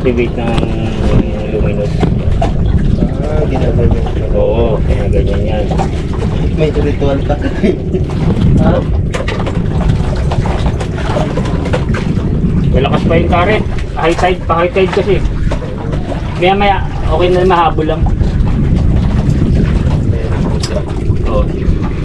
activate ng luminous. Ginaganyan. Oo, kaya ganyan yan. May ritual pa. Malakas pa yung current. High tide, pa high tide kasi. Maya maya, okay na mahabol lang. Oo.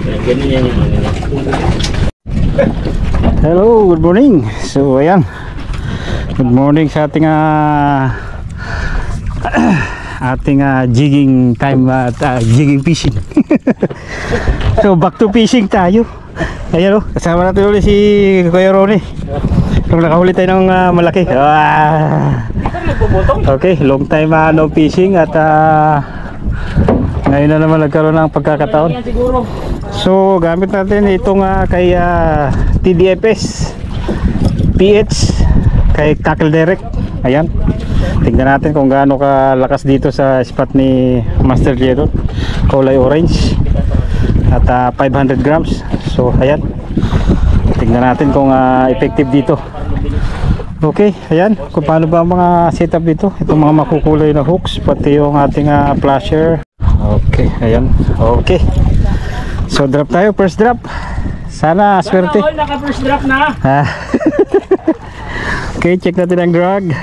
Ganun yan yung ano niya. Hello, good morning. So ayan, good morning sa ating jigging time at jigging fishing. So back to fishing tayo. Ayan o, kasama natin ulit si Kuya Ronnie. Kung nakahuli tayo ng malaki. Okay, long time no fishing at ngayon na naman nagkaroon ng pagkakataon. So gamit natin itong kay TDFS PH kay Tackle Direct. Ayan, tignan natin kung gaano kalakas dito sa spot ni Master Jero. Kulay orange at 500 grams. So ayan, tignan natin kung effective dito. Okay, ayan, kung paano ba ang mga setup dito. Itong mga makukulay na hooks, pati yung ating flasher. Okay, ayan, okay. So drop tayo, first drop. Sana swerte. Naka first drop na. Okay, check natin ang drag.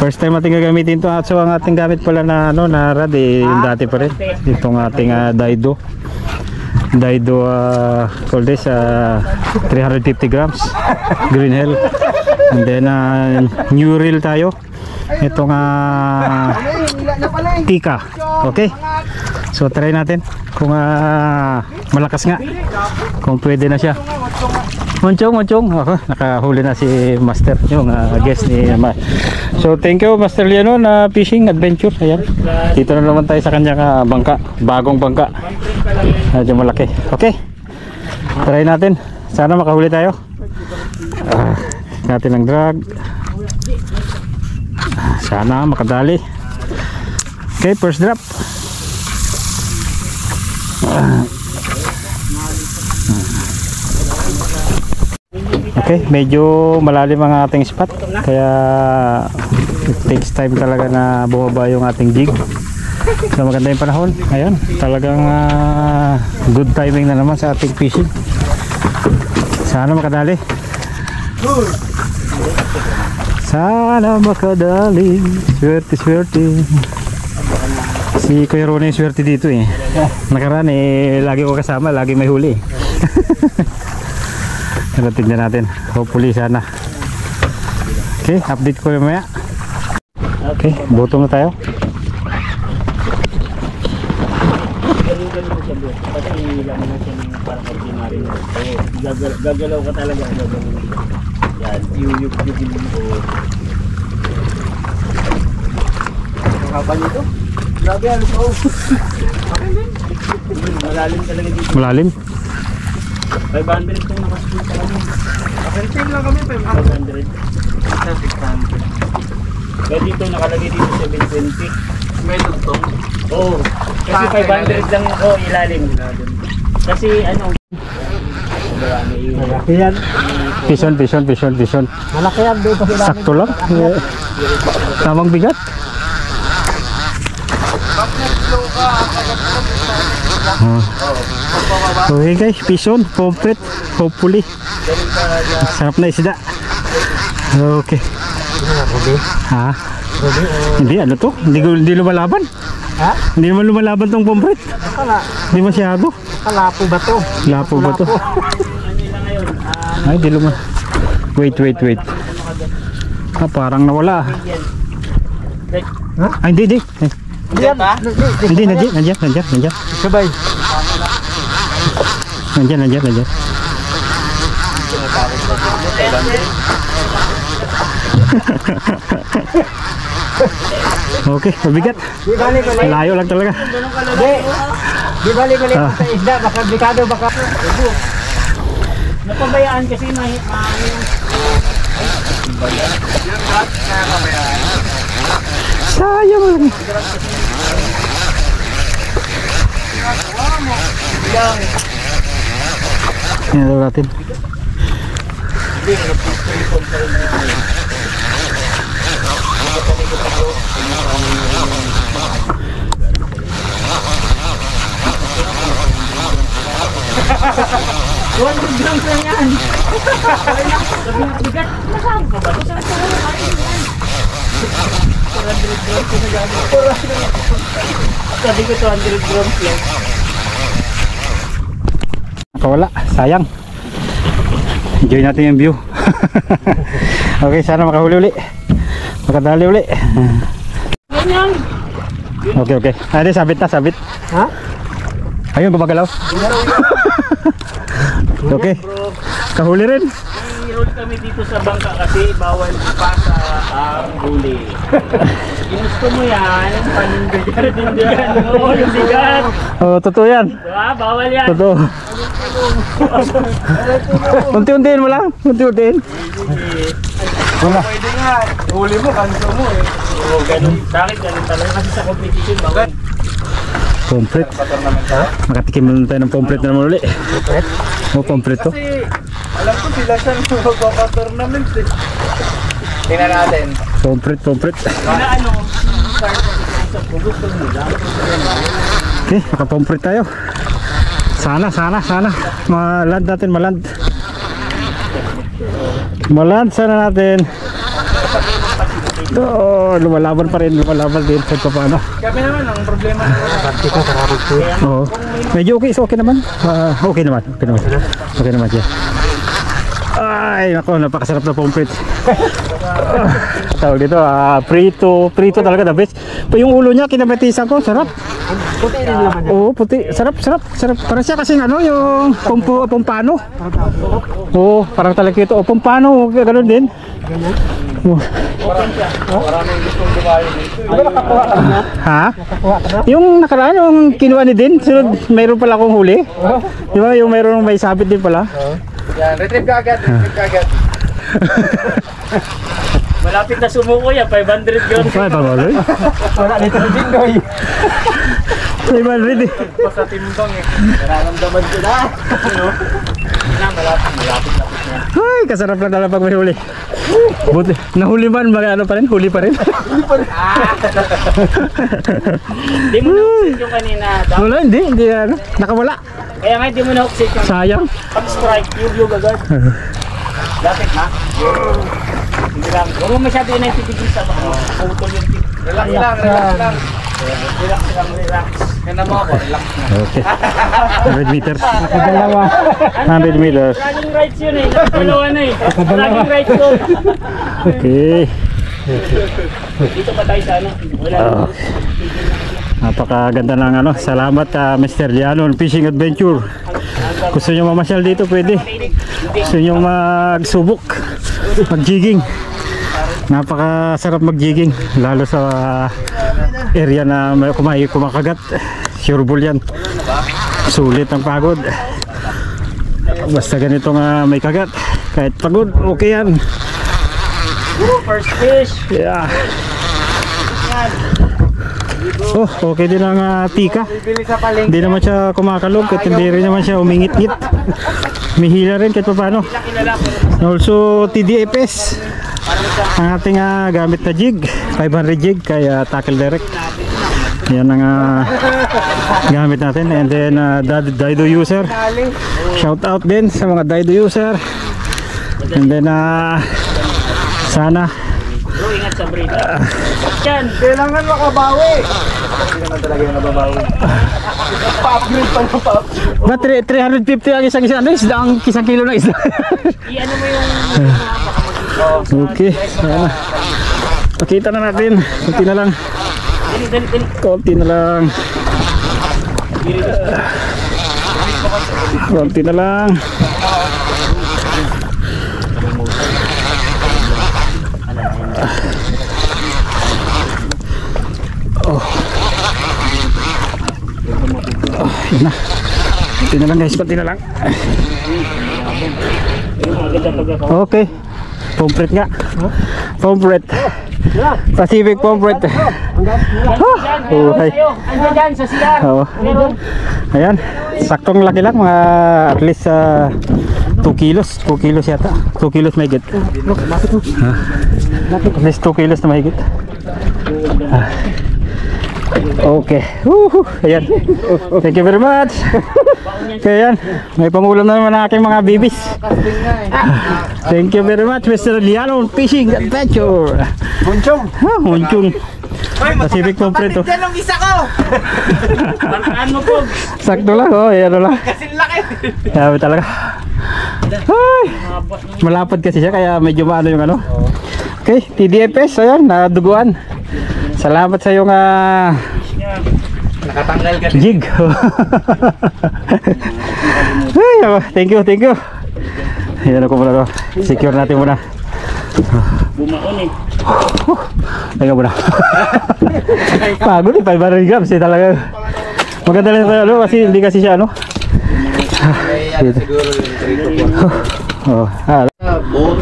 First time natin gagamitin ito. So ang ating gamit pala na na rod yung dati pa rin. Itong ating Daido call this 350 grams Green Hell. And then new reel tayo. Itong Tika. Okay, so try natin kung malakas nga, kung pwede na siya. Monchong, nakahuli na si Master, yung guest ni So thank you Master Leon na fishing adventure. Ayan, dito na naman tayo sa kanyang bangka, bagong bangka, medyo malaki. Okay, try natin, sana makahuli tayo. Natin ang drag, sana makadali. Okay, first drop. Okay, medyo malalim ang ating spot, kaya it takes time talaga na bumaba yung ating jig. So maganda yung panahon. Ayan, talagang good timing na naman sa ating fishing. Sana makadali. Sana makadali. Swerte. Si Kuya Ronnie swerte dito eh. Nakaraan lagi ko kasama, lagi may huli. Pero tignan natin, hopefully sana. Okay, update ko mamaya. Okay, butong na tayo. Gagalaw ka talaga. Yan, yung kapal nito. Grabe, ano po. Malalim talaga dito. Malalim? 500 itong nakaspool sa kami. Akin lang kami, 500. 600. Kaya dito nakalagay dito 720. May tugtong? Oo. Kasi 500 lang ilalim. Kasi ano, malaki yan. Vision. Malaki yan doon kasi Sakto lang. Tamang bigat. Okay guys, vision, complete. Hopefully sarap na isda. Okay. Ha? Hindi, ano to? Hindi lumalaban. Ha? Hindi naman lumalaban tong pomfret. Hindi masyado. Kalapo ba to? Lapo ba to? Ay, di lumal. Wait. Parang nawala. Ay, hindi. Diyan ba? Hindi, nandiyan. Sabay. Nandiyan. Okay, mabigat. Di balik. Layo lang talaga. Di balik sa isda, baka blikado, baka. napabayaan kasi sayang lang. Yan daw natin. grams lang yan. Bigat. Nasaan ka ba? Saan ka ba? 400 grams na gano'n. Sabi ko 200 grams lang. Nakawala, sayang. Enjoy natin yung view. Okay, sana makahuli uli. Makadali uli. Ganyan. Okay, okay. Ade, sabit na, sabit. Ha? Ayun, gumagalaw. Okay. Kahuli rin. I-roll kami dito sa bangka kasi bawal pa sa huli. Ginusto mo yan, panindigan mo, yung bigat. Oh, totoo yan. Diba? Bawal yan. Totoo. Unti-untiin mo lang. Unti-untiin. Wala. Pwede nga. Huli mo, kanso mo eh. Oo, ganun. Sa akin, ganun talaga kasi sa competition, bawal. Pomfret. Makatikim na tayo ng pomfret na naman uli. Oh, pomfret to. Kasi alam ko sila siya magpapa-tournament eh. Tingnan natin. Pomfret, pomfret. Na ano, start sa gusto mo lang. Okay, nakapomfret tayo. Sana, sana, sana. Maland natin, maland. Maland sana natin. Oh, lumalaban pa rin, lumalaban din kahit pa paano. Kami naman, ang problema na Oo. Medyo okay, so okay naman. Okay naman, okay naman. Okay naman siya. Ay, nako, napakasarap na pomfret. Tawag dito, prito, prito talaga the best. Yung ulo niya, kinamatisan ko, sarap. puti rin naman yan. Oo, puti, sarap, sarap, sarap. Para siya kasing ano, yung pompano. Oo, parang talaga ito. O, pompano, gano'n din. Ganyan. Maraming gustong dumayo dito. Diba nakakuha ka na? Ha? Nakakuha ka na? Yung nakaraan, yung kinuha ni din, sunod, mayroon pala akong huli. Di ba, yung mayroon may sabit din pala. Yan, retrieve ka agad, retrieve ka agad. Malapit na sumuko yan, 500 grams. Ay, pagoloy. Wala nito na Jindoy. 500 eh. Pa sa timbang eh. Nararamdaman ko na. Ano? Malapit na. Ay, kasarap lang talaga pag may huli. Buti, nahuli man, ano pa rin, huli pa rin. Hindi mo na-upset yung kanina. Wala, hindi, ano, nakawala. Kaya nga hindi mo na-upset yung Sayang. pag-strike, yung agad. Lapit na. Hindi lang. Huwag mo masyado yung 90 degrees sa mga putol yung tip. Relax lang, relax lang. Relax lang, relax. Kaya mo ako, relax na. Okay. 100 meters. Nakadalawa. 100 meters. Dragging rights yun eh. Nakadalawa na eh. Dragging rights yun. Okay. Dito pa tayo sa ano. Wala. Napakaganda ng ano. Salamat Mr. Lianon Fishing Adventure. Gusto nyo mamasyal dito, pwede. Gusto nyo magsubok, mag-jigging. Napakasarap mag-jigging, lalo sa area na may kumakagat. Sure bull yan. Sulit ang pagod. Basta ganito nga may kagat. Kahit pagod, okay yan. First fish. Yeah. Oh, okay din ang tika. Bibili sa palengke. Hindi naman siya kumakalog at hindi rin naman siya umingit-ngit. Mihila rin kahit paano. Also TDFS ang ating gamit na jig, 500 jig kaya tackle direct. Yan ang gamit natin. And then Dido user, shout out din sa mga Dido user. And then sana Bro, ingat sa breeder. Yan. Kailangan makabawi. Hindi naman talaga yung nababawi. Pa-upgrade pa ng pa-upgrade. ba 350 ang isang ano, isda ang isang kilo na isda. I-ano mo yung Okay, ayan na. Pakita na natin. Kunti na lang. dali. Konti na lang. Konti na lang. Oh. Oh, yun na. Konti na lang guys, konti na lang. Okay. Pomfret nga. Pomfret. Pacific pomfret. Buhay. Andiyan dyan sa CR. Oo. Ayan, saktong laki lang, mga at least 2 kilos, 2 kilos yata, 2 kilos mahigit. At least 2 kilos na mahigit. Okay. Woohoo! Ayan. Thank you very much. Kaya yan. May pangulam na naman ang aking mga bibis. Thank you very much, Mr. Liano Fishing Adventure. Bunchong. Hunchong. Pacific Compre to. Yan ang isa ko. Paraan mo po. Sakto lang, oh. Ayan lang. Kasi laki. Sabi talaga. Ay, malapad kasi siya kaya medyo maano yung ano. Okay, TDFS, ayan, naduguan. Salamat sa iyong Nakatanggal ka. jig. Ay, thank you, thank you. Ayan ako muna to. Secure natin muna. Bumaon eh. Teka muna. Pagod eh, 500 grams eh talaga. Maganda lang ano, kasi hindi kasi siya ano. Siguro yung 3 to 4. Oh,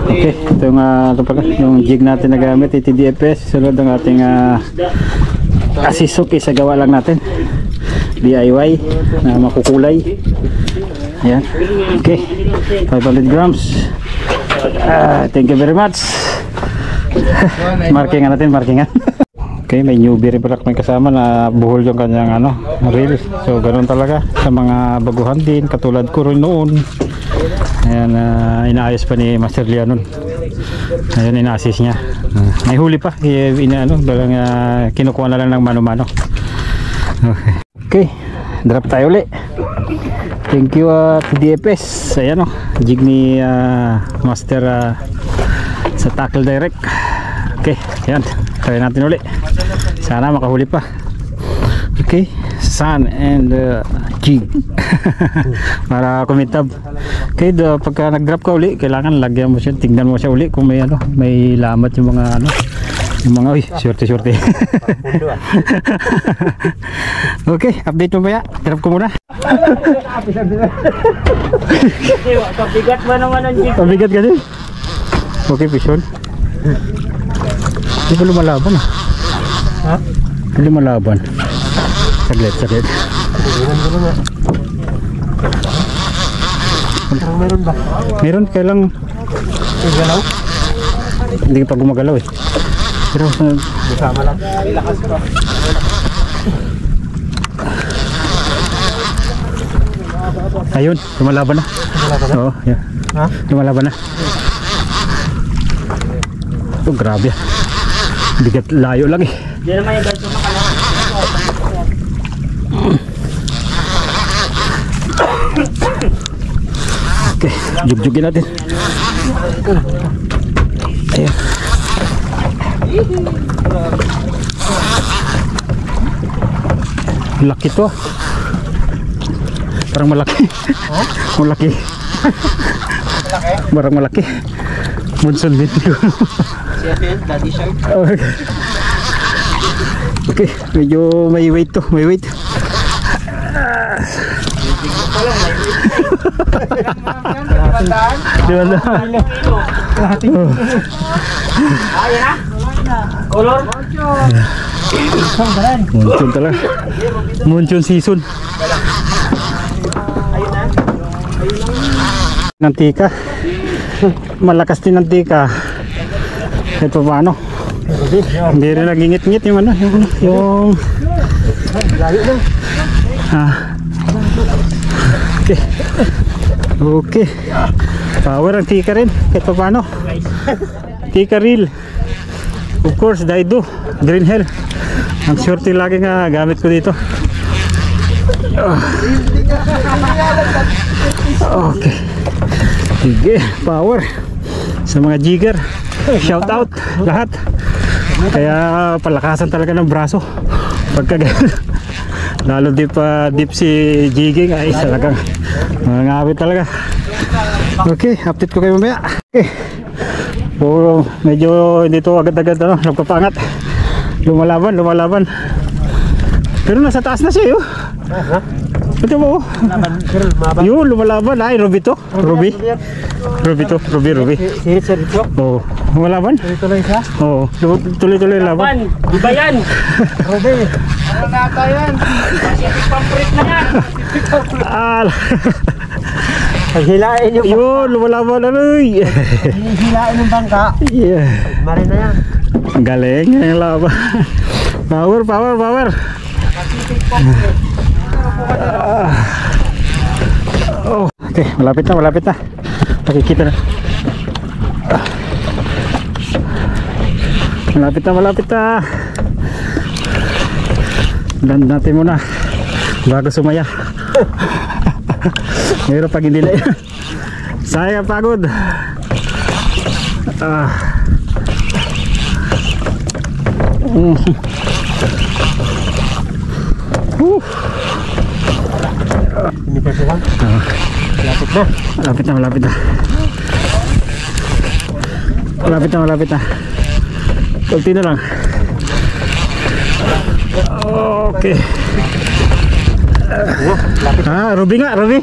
okay, ito yung, ito pala, yung jig natin na gamit, TDFS. Sunod ang ating asisok, isa gawa lang natin. DIY na makukulay. Ayan. Okay, 500 grams. Thank you very much. Markingan natin, markingan. Okay, may newbie rin pala may kasama na buhol yung kanyang ano, reel. So ganoon talaga sa mga baguhan din, katulad ko rin noon. Ayan, inaayos pa ni Master Lianon. Ayan, ina-assist niya. May huli pa, inaano, dalang kinukuha na lang ng mano-mano. Okay, drop tayo ulit. Thank you TDFS. Ayan o, jig ni Master sa Tackle Direct. Okay, ayan, try natin ulit. Sana makahuli pa. Okay, sun and jig. Para kumitab. Okay, pagka nag-drop ka uli, kailangan lagyan mo siya, tingnan mo siya uli kung may ano, may lamat yung mga ano, yung mga shorty. Okay, update mo ba ya? Drop ko muna. Kabigat ba naman ang jig? Pabigat kasi. Okay, Pishon. Hindi ba lumalaban ah? Ha? Hindi lumalaban. Saglit. Meron ba? Meron, kailang Galaw? hindi pa gumagalaw eh. Pero Kasama lang. Lakas pa. ayun, lumalaban na. Oo, yeah. Ha? Lumalaban na. Oh, grabe. Bigat, layo lang eh. Hindi naman yung ganito makalakas. Okay, jugjugin natin. Ayan. Laki to. Parang malaki. Malaki. Parang malaki. Monson din. Daddy shark. Okay, medyo may weight to. May weight. Diba? Ayan na. Color? Monsoon talaga. Monsoon season. Nantika. Malakas din nantika. Ito ba ano? Hindi rin nagingit-ngit yung ano, yung okay. Okay. Power ang tika rin. Ito pa ano? Tika reel. Of course, Daido, Green Hell. Ang shorty lagi nga gamit ko dito. Okay. Sige, power. Sa mga jigger, shout out lahat. Kaya palakasan talaga ng braso. Pagka lalo deep si jigging ay talagang ngawit talaga. Okay, update ko kayo mamaya. Okay. Puro medyo hindi to agad-agad ano, nagpapangat. Lumalaban. Pero nasa taas na siya, ito mo. Yun, lumalaban. Ay, Ruby to. Ruby. Sir ito? Oo. Lumalaban? Tuloy siya? Oo. Tuloy-tuloy laban. Di ba yan? Ruby. Ano nata yan? Pacific Pampret na yan. Hilain yung Yun, lumalaban. Aroy. hilain yung bangka. Yeah. Marin na yan. Galing yung laban. Power, power, power. Oh, okay, malapit na, malapit na. Nakikita na. Malapit na, malapit na. Land natin muna bago sumaya. Meron pag hindi na yan. Sayang pagod. Hindi pa sila. Malapit na. Malapit na, malapit na. Malapit na, malapit na. Kunti na lang. Okay. Ruby nga, Ruby.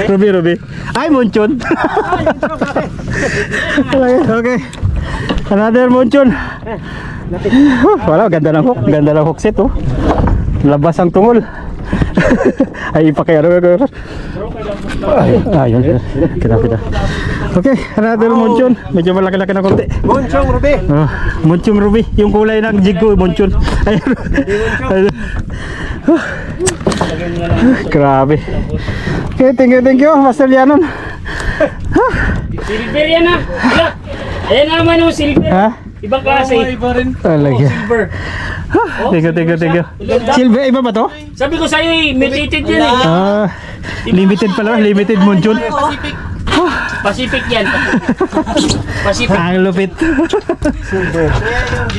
Ruby, Ruby. Ay, Monchon. Okay. Another Monchon. Wala, ganda ng hook. Ganda ng hook set, oh. Labas ang tungol. Ay, ipakayaro ko. Ayun. Kita. Okay, another Monchon. Medyo malaki-laki na konti. Monchong Ruby. Monchong Ruby. Yung kulay ng jig ko, Monchon. Ayun. Grabe. Okay, thank you, Master Lianon. Silver yan ah. Ayan naman yung silver. Ha? Ibang klase. Iba rin. Talaga. Silver. Thank you. Silver, iba ba to? Sabi ko sa'yo eh, mutated yan eh. Limited pala, limited Monchon. Pacific yan. Pacific. Ang lupit.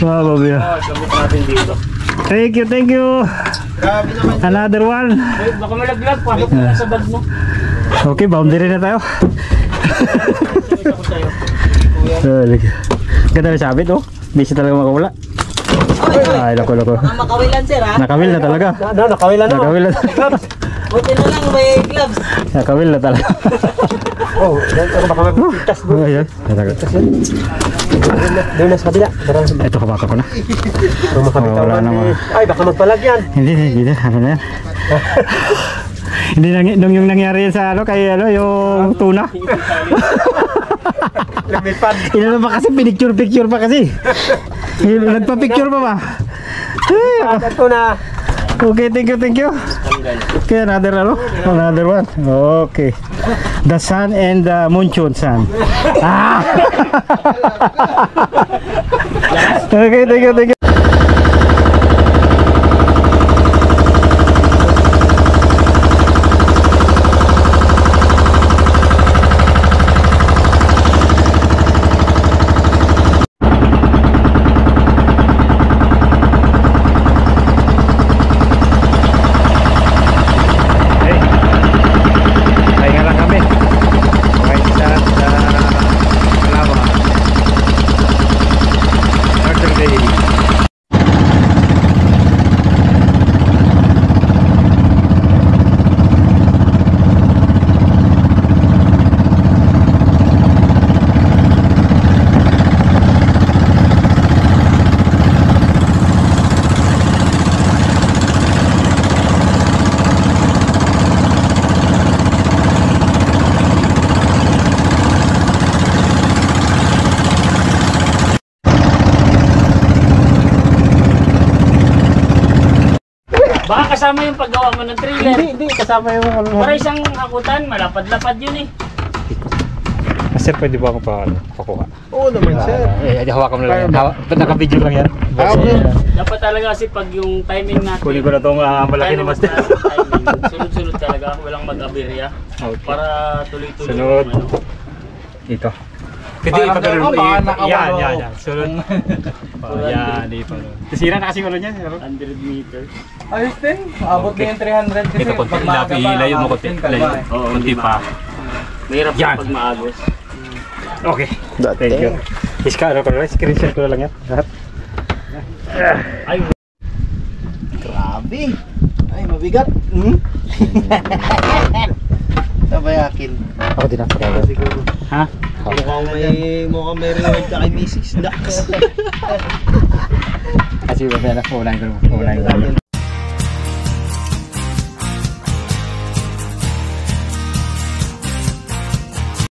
Wow, baby. Sabot natin dito. Thank you. Another one. Wait, baka malaglag. Pasok mo sa bag mo. Okay, boundary na tayo. Ako sa'yo. Talaga. Ganda na sabit, oh. Busy talaga makawala. Ay, lako. Makawilan sir ha? Nakawil na talaga. Nakawila na. Nakawil na. Buti na lang may gloves. Nakawil na talaga. Oh, ako baka magpitas bro. Ayan. Talaga. Doon na sa kabila. Ito, kabaka ko na. Kung makabitaw Wala na naman. Ay, baka magpalagyan. Hindi na. Ano na yan? Hindi nung yung nangyari sa kay yung tuna. Lumipad. Inano pa kasi picture pa kasi. Nagpa-picture pa ba? Ito na. Okay, thank you. Okay, another one. Okay. The sun and the Monchon sun. Okay, thank you. Baka kasama yung paggawa mo ng trailer. Hindi kasama yung Para isang hakutan, malapad-lapad yun eh. Sir, pwede ba ako pakuha? Oo naman sir. Hawakan mo lang yan. Naka-video lang yan. Dapat talaga kasi pag yung timing natin. Kunin ko na itong malaki na master. Sunod-sunod talaga, walang mag-aberya. Okay. Para tuloy-tuloy. Sunod. yung Ito. Hindi pa ganun. Yan. Sunod. Yan, di pa. Sira na kasi ulo niya. 100 meters. Ayos din. Abot na yung 300 kasi. Ito konti, ilayo mo konti. Oo, Konti pa. Mahirap Yan. pag maagos. Okay. Thank you. Iska, screenshot ko na lang yan. Lahat. Ay, Grabe. Ay, mabigat. Tabayakin. Ako din ako. Siguro. Ha? Mukhang may reward ka kay Mrs. Dax. Kasi wala na. Unahin ko.